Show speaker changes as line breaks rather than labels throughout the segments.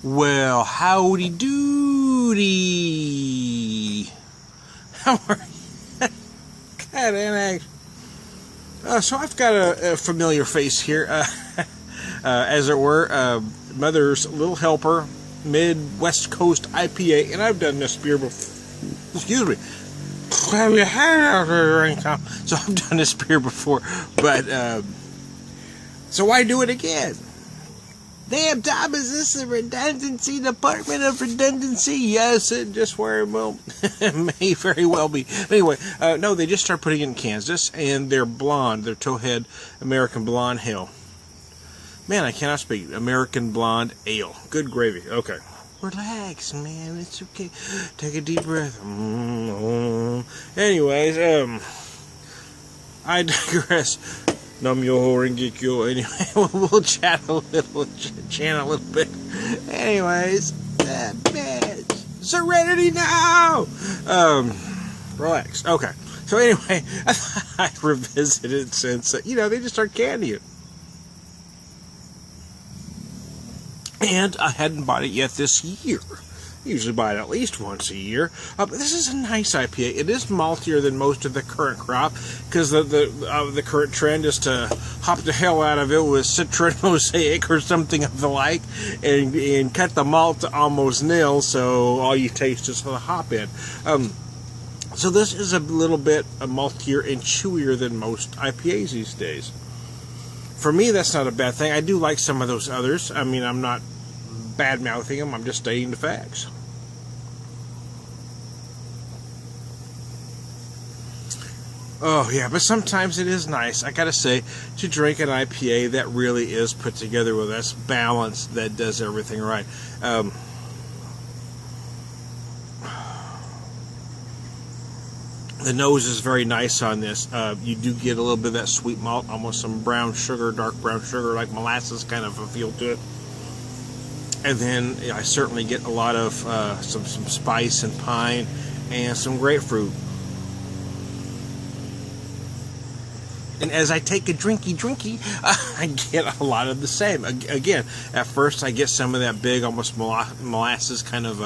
Well, howdy doody. How are you? God, and so I've got a familiar face here, as it were, Mother's Little Helper, Midwest Coast IPA, and I've done this beer before. Excuse me. Have you had it? So I've done this beer before, but so why do it again? Damn, Tom, is this the redundancy department of redundancy? Yes, it just where it will may very well be. Anyway, no, they just start putting it in Kansas, and they're blonde. They're Towhead American Blonde Ale. Man, I cannot speak. American Blonde Ale. Good gravy. Okay. Relax, man. It's okay. Take a deep breath. Anyways, I digress. Num yo ho and get yo. Anyway, we'll chat a little bit. Anyways, bitch. Serenity now. Relax. Okay. So anyway, I revisited since they just start candy it, and I hadn't bought it yet this year. I usually buy it at least once a year. But this is a nice IPA. It is maltier than most of the current crop, because the current trend is to hop the hell out of it with Citron Mosaic or something of the like, and cut the malt to almost nil, so all you taste is the hop in. So this is a little bit maltier and chewier than most IPAs these days. For me, that's not a bad thing. I do like some of those others. I mean, I'm not bad-mouthing them, I'm just stating the facts. Oh, yeah, but sometimes it is nice, I gotta say, to drink an IPA that really is put together with us, balanced, that does everything right. The nose is very nice on this. You do get a little bit of that sweet malt, almost some brown sugar, dark brown sugar, like molasses kind of a feel to it. And then I certainly get a lot of some spice and pine and some grapefruit. And as I take a drinky, I get a lot of the same. Again, at first I get some of that big, almost molasses kind of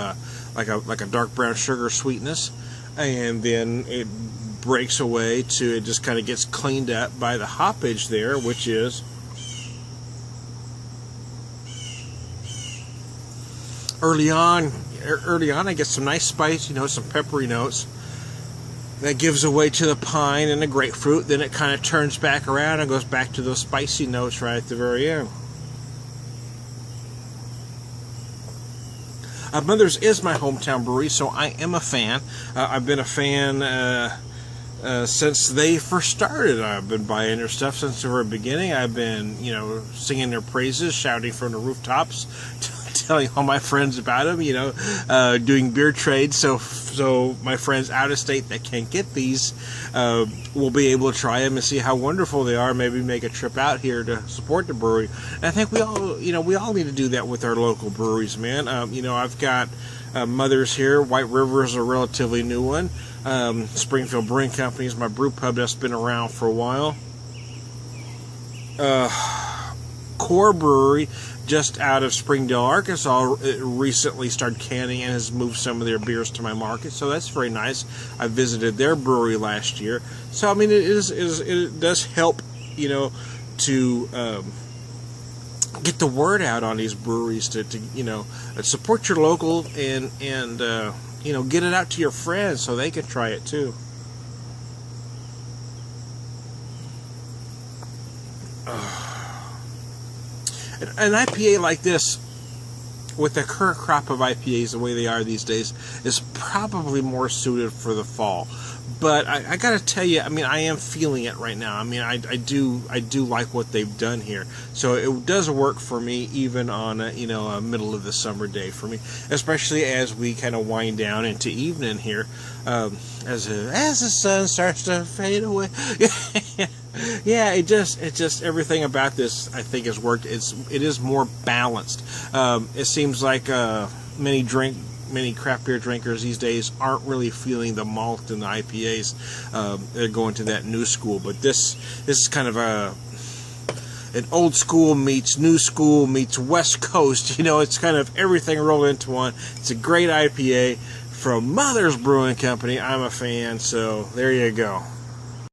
like a dark brown sugar sweetness, and then it breaks away to, it just kind of gets cleaned up by the hoppage there, which is early on I get some nice spice, some peppery notes. That gives away to the pine and the grapefruit. Then it kind of turns back around and goes back to those spicy notes right at the very end. Mother's is my hometown brewery, so I am a fan. I've been a fan since they first started. I've been buying their stuff since the very beginning. I've been, singing their praises, shouting from the rooftops, telling all my friends about them, doing beer trades, so my friends out of state that can't get these will be able to try them and see how wonderful they are. Maybe make a trip out here to support the brewery. And I think we all need to do that with our local breweries, man. I've got Mother's here. White River is a relatively new one. Springfield Brewing Company is my brew pub that's been around for a while. Core Brewery, just out of Springdale, Arkansas, recently started canning and has moved some of their beers to my market, so that's very nice. I visited their brewery last year, so I mean it does help, to get the word out on these breweries to support your local and get it out to your friends so they can try it too. An IPA like this, with the current crop of IPAs the way they are these days, is probably more suited for the fall. But I gotta tell you, I mean, I am feeling it right now. I mean, I do like what they've done here. So it does work for me, even on a middle of the summer day for me, especially as we kind of wind down into evening here, as the sun starts to fade away. Yeah, it just everything about this, I think, has worked. It is more balanced. It seems like many craft beer drinkers these days aren't really feeling the malt in the IPAs. They're going to that new school, but this is kind of an old school meets new school meets West Coast. You know, it's kind of everything rolled into one. It's a great IPA from Mother's Brewing Company. I'm a fan, so there you go.